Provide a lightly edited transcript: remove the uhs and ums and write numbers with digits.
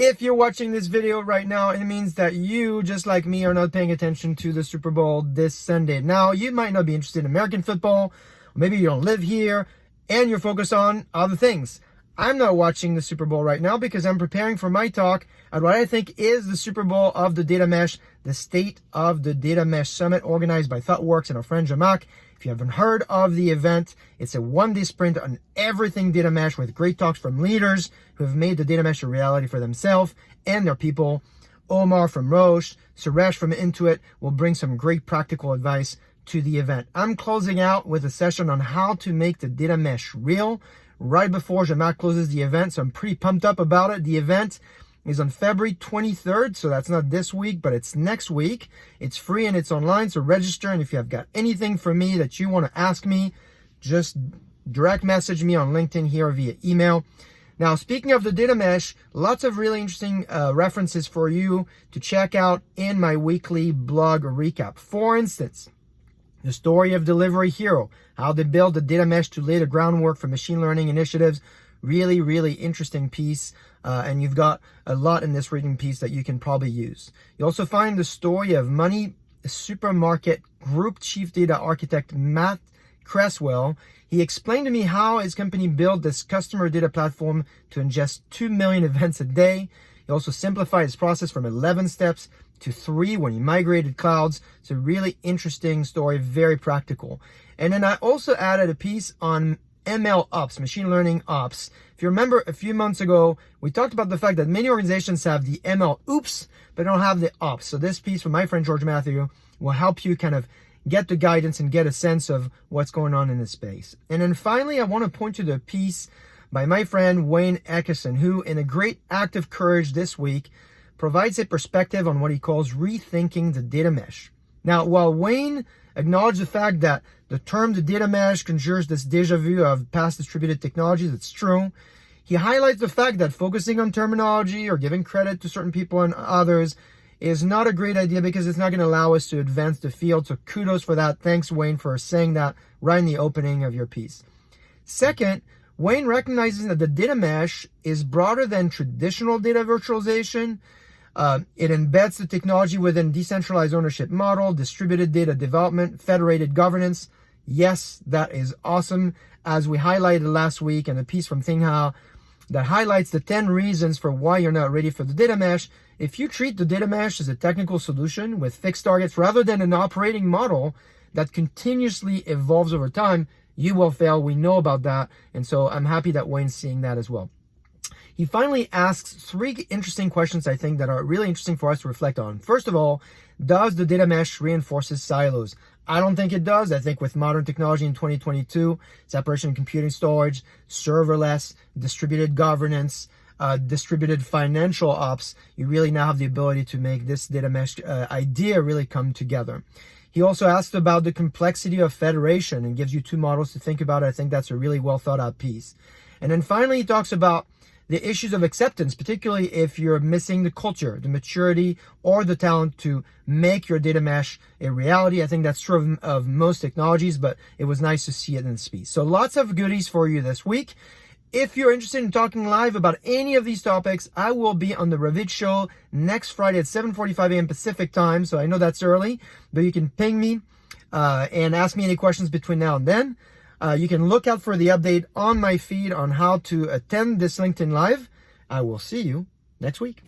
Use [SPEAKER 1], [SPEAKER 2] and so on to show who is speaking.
[SPEAKER 1] If you're watching this video right now, it means that you, just like me, are not paying attention to the Super Bowl this Sunday. Now, you might not be interested in American football, or maybe you don't live here, and you're focused on other things. I'm not watching the Super Bowl right now because I'm preparing for my talk at what I think is the Super Bowl of the Data Mesh, the State of the Data Mesh Summit organized by ThoughtWorks and our friend Jamak. If you haven't heard of the event, it's a one-day sprint on everything data mesh with great talks from leaders who have made the data mesh a reality for themselves and their people. Omar from Roche, Suresh from Intuit will bring some great practical advice to the event. I'm closing out with a session on how to make the data mesh real right before Jamak closes the event, so I'm pretty pumped up about it. The event is on February 23rd, so that's not this week, but it's next week. It's free and it's online, so register, and if you have got anything for me that you want to ask me, just direct message me on LinkedIn here or via email. Now, speaking of the data mesh, lots of really interesting references for you to check out in my weekly blog recap. For instance, the story of Delivery Hero, how they build the data mesh to lay the groundwork for machine learning initiatives. Really, really interesting piece. And you've got a lot in this reading piece that you can probably use. You also find the story of MoneySuperMarket Group Chief Data Architect Matt Cresswell. He explained to me how his company built this customer data platform to ingest 2 million events a day. He also simplified his process from 11 steps to 3 when he migrated clouds. It's a really interesting story, very practical. And then I also added a piece on MLOps, machine learning ops. If you remember a few months ago, we talked about the fact that many organizations have the MLOps, but don't have the ops. So this piece from my friend George Matthew will help you kind of get the guidance and get a sense of what's going on in this space. And then finally, I want to point to the piece by my friend Wayne Eckerson, who in a great act of courage this week provides a perspective on what he calls rethinking the data mesh. Now, while Wayne acknowledged the fact that the term the data mesh conjures this deja vu of past distributed technologies, it's true. He highlights the fact that focusing on terminology or giving credit to certain people and others is not a great idea because it's not going to allow us to advance the field. So kudos for that. Thanks, Wayne, for saying that right in the opening of your piece. Second, Wayne recognizes that the data mesh is broader than traditional data virtualization. It embeds the technology within decentralized ownership model, distributed data development, federated governance. Yes, that is awesome. As we highlighted last week in a piece from Thinghao that highlights the 10 reasons for why you're not ready for the data mesh. If you treat the data mesh as a technical solution with fixed targets rather than an operating model that continuously evolves over time, you will fail. We know about that. And so I'm happy that Wayne's seeing that as well. He finally asks 3 interesting questions, I think, that are really interesting for us to reflect on. First of all, does the data mesh reinforces silos? I don't think it does. I think with modern technology in 2022, separation computing storage, serverless, distributed governance, distributed financial ops, you really now have the ability to make this data mesh idea really come together. He also asked about the complexity of federation and gives you 2 models to think about. I think that's a really well thought out piece. And then finally, he talks about the issues of acceptance, particularly if you're missing the culture, the maturity, or the talent to make your data mesh a reality. I think that's true of most technologies, but it was nice to see it in this piece. So lots of goodies for you this week. If you're interested in talking live about any of these topics, I will be on the Ravid Show next Friday at 7:45 a.m. Pacific time. So I know that's early, but you can ping me and ask me any questions between now and then. You can look out for the update on my feed on how to attend this LinkedIn Live. I will see you next week.